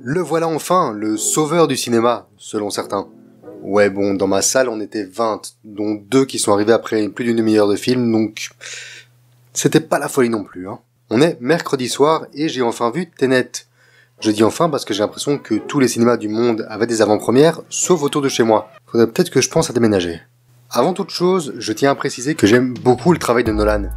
Le voilà enfin, le sauveur du cinéma, selon certains. Ouais bon, dans ma salle on était 20, dont 2 qui sont arrivés après plus d'une demi-heure de film, donc c'était pas la folie non plus. Hein. On est mercredi soir et j'ai enfin vu Tenet. Je dis enfin parce que j'ai l'impression que tous les cinémas du monde avaient des avant-premières, sauf autour de chez moi. Faudrait peut-être que je pense à déménager. Avant toute chose, je tiens à préciser que j'aime beaucoup le travail de Nolan.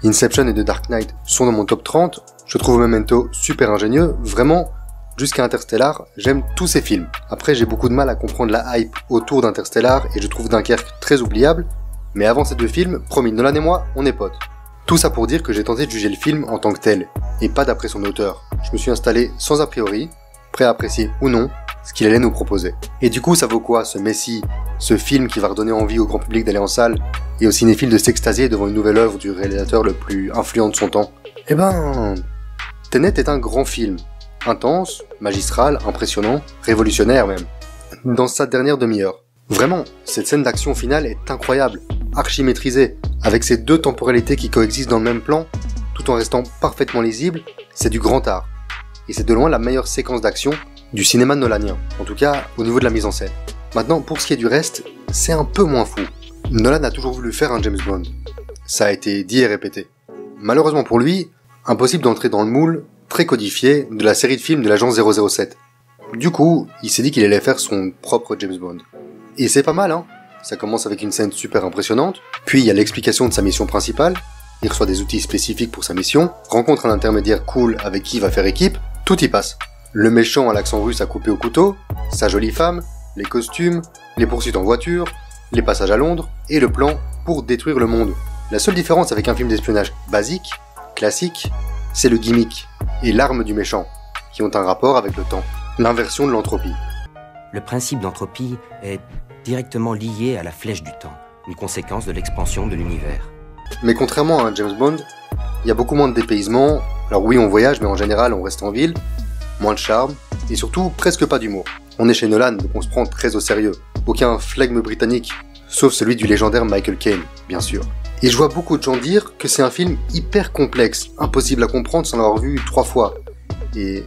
Inception et The Dark Knight sont dans mon top 30, je trouve Memento super ingénieux, vraiment, jusqu'à Interstellar, j'aime tous ces films. Après, j'ai beaucoup de mal à comprendre la hype autour d'Interstellar et je trouve Dunkerque très oubliable, mais avant ces 2 films, promis, Nolan et moi, on est potes. Tout ça pour dire que j'ai tenté de juger le film en tant que tel, et pas d'après son auteur. Je me suis installé sans a priori, prêt à apprécier ou non ce qu'il allait nous proposer. Et du coup, ça vaut quoi, ce Messi, ce film qui va redonner envie au grand public d'aller en salle, et aux cinéphiles de s'extasier devant une nouvelle œuvre du réalisateur le plus influent de son temps? Eh ben, Tenet est un grand film. Intense, magistral, impressionnant, révolutionnaire même. Dans sa dernière demi-heure. Vraiment, cette scène d'action finale est incroyable, archi maîtrisée, avec ces 2 temporalités qui coexistent dans le même plan, tout en restant parfaitement lisible, c'est du grand art. Et c'est de loin la meilleure séquence d'action du cinéma nolanien, en tout cas au niveau de la mise en scène. Maintenant, pour ce qui est du reste, c'est un peu moins fou. Nolan a toujours voulu faire un James Bond. Ça a été dit et répété. Malheureusement pour lui, impossible d'entrer dans le moule, très codifié, de la série de films de l'agence 007. Du coup, il s'est dit qu'il allait faire son propre James Bond. Et c'est pas mal, hein. Ça commence avec une scène super impressionnante, puis il y a l'explication de sa mission principale, il reçoit des outils spécifiques pour sa mission, rencontre un intermédiaire cool avec qui il va faire équipe, tout y passe. Le méchant à l'accent russe à couper au couteau, sa jolie femme, les costumes, les poursuites en voiture, les passages à Londres, et le plan pour détruire le monde. La seule différence avec un film d'espionnage basique, classique, c'est le gimmick et l'arme du méchant, qui ont un rapport avec le temps, l'inversion de l'entropie. Le principe d'entropie est directement lié à la flèche du temps, une conséquence de l'expansion de l'univers. Mais contrairement à un James Bond, il y a beaucoup moins de dépaysement, alors oui on voyage mais en général on reste en ville, moins de charme, et surtout presque pas d'humour. On est chez Nolan, donc on se prend très au sérieux. Aucun flegme britannique, sauf celui du légendaire Michael Caine, bien sûr. Et je vois beaucoup de gens dire que c'est un film hyper complexe, impossible à comprendre sans l'avoir vu 3 fois. Et...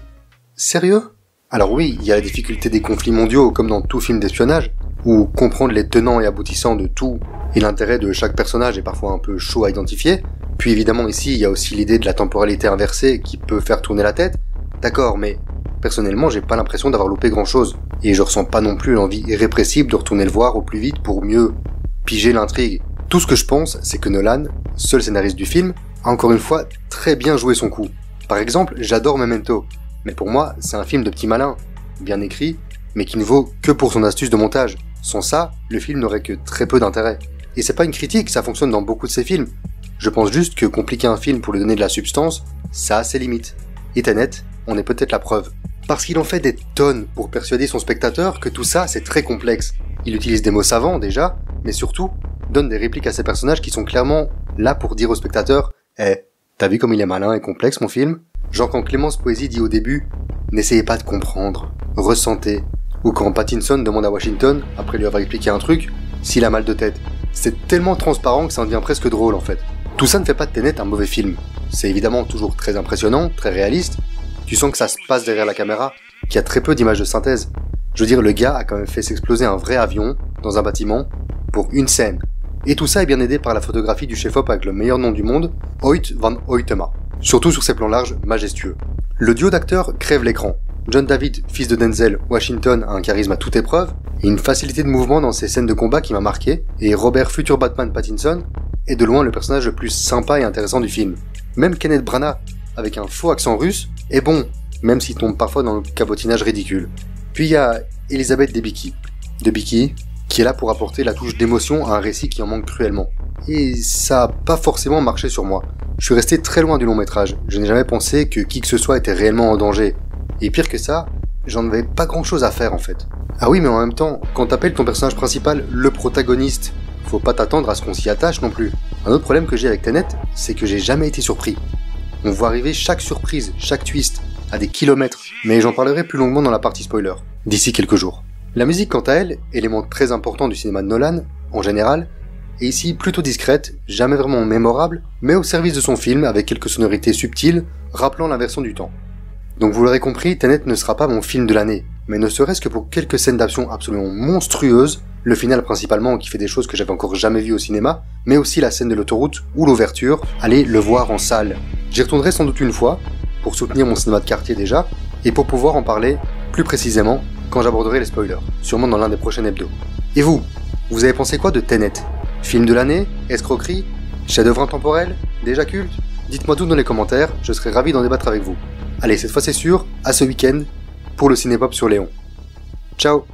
sérieux? Alors oui, il y a la difficulté des conflits mondiaux comme dans tout film d'espionnage, où comprendre les tenants et aboutissants de tout et l'intérêt de chaque personnage est parfois un peu chaud à identifier. Puis évidemment ici, il y a aussi l'idée de la temporalité inversée qui peut faire tourner la tête. D'accord, mais personnellement, j'ai pas l'impression d'avoir loupé grand chose. Et je ressens pas non plus l'envie irrépressible de retourner le voir au plus vite pour mieux piger l'intrigue. Tout ce que je pense, c'est que Nolan, seul scénariste du film, a encore une fois très bien joué son coup. Par exemple, j'adore Memento, mais pour moi, c'est un film de petit malin, bien écrit, mais qui ne vaut que pour son astuce de montage. Sans ça, le film n'aurait que très peu d'intérêt. Et c'est pas une critique, ça fonctionne dans beaucoup de ses films. Je pense juste que compliquer un film pour lui donner de la substance, ça a ses limites. Et Tenet, on est peut-être la preuve. Parce qu'il en fait des tonnes pour persuader son spectateur que tout ça, c'est très complexe. Il utilise des mots savants déjà, mais surtout, donne des répliques à ses personnages qui sont clairement là pour dire au spectateur « Eh, t'as vu comme il est malin et complexe mon film ?» Genre quand Clémence Poésy dit au début « N'essayez pas de comprendre, ressentez », ou quand Pattinson demande à Washington, après lui avoir expliqué un truc, s'il a mal de tête. C'est tellement transparent que ça en devient presque drôle en fait. Tout ça ne fait pas de Tenet un mauvais film. C'est évidemment toujours très impressionnant, très réaliste. Tu sens que ça se passe derrière la caméra, qu'il y a très peu d'images de synthèse. Je veux dire, le gars a quand même fait s'exploser un vrai avion, dans un bâtiment, pour une scène. Et tout ça est bien aidé par la photographie du chef-op avec le meilleur nom du monde, Hoyt van Hoytema. Surtout sur ses plans larges, majestueux. Le duo d'acteurs crève l'écran. John David, fils de Denzel Washington, a un charisme à toute épreuve, et une facilité de mouvement dans ses scènes de combat qui m'a marqué, et Robert futur Batman Pattinson est de loin le personnage le plus sympa et intéressant du film. Même Kenneth Branagh, avec un faux accent russe, est bon, même s'il tombe parfois dans le cabotinage ridicule. Puis il y a Elizabeth Debicki, qui est là pour apporter la touche d'émotion à un récit qui en manque cruellement. Et ça a pas forcément marché sur moi. Je suis resté très loin du long métrage, je n'ai jamais pensé que qui que ce soit était réellement en danger. Et pire que ça, j'en avais pas grand chose à faire en fait. Ah oui, mais en même temps, quand t'appelles ton personnage principal le protagoniste, faut pas t'attendre à ce qu'on s'y attache non plus. Un autre problème que j'ai avec Tenet, c'est que j'ai jamais été surpris. On voit arriver chaque surprise, chaque twist, à des kilomètres, mais j'en parlerai plus longuement dans la partie spoiler, d'ici quelques jours. La musique quant à elle, élément très important du cinéma de Nolan, en général, est ici plutôt discrète, jamais vraiment mémorable, mais au service de son film avec quelques sonorités subtiles, rappelant l'inversion du temps. Donc vous l'aurez compris, Tenet ne sera pas mon film de l'année, mais ne serait-ce que pour quelques scènes d'action absolument monstrueuses, le final principalement qui fait des choses que j'avais encore jamais vues au cinéma, mais aussi la scène de l'autoroute ou l'ouverture, allez le voir en salle. J'y retournerai sans doute une fois, pour soutenir mon cinéma de quartier déjà, et pour pouvoir en parler plus précisément quand j'aborderai les spoilers, sûrement dans l'un des prochains hebdos. Et vous avez pensé quoi de Tenet? Film de l'année? Escroquerie? Chef-d'œuvre intemporel? Déjà culte? Dites-moi tout dans les commentaires, je serai ravi d'en débattre avec vous. Allez, cette fois c'est sûr, à ce week-end, pour le Cinépop sur Léon. Ciao!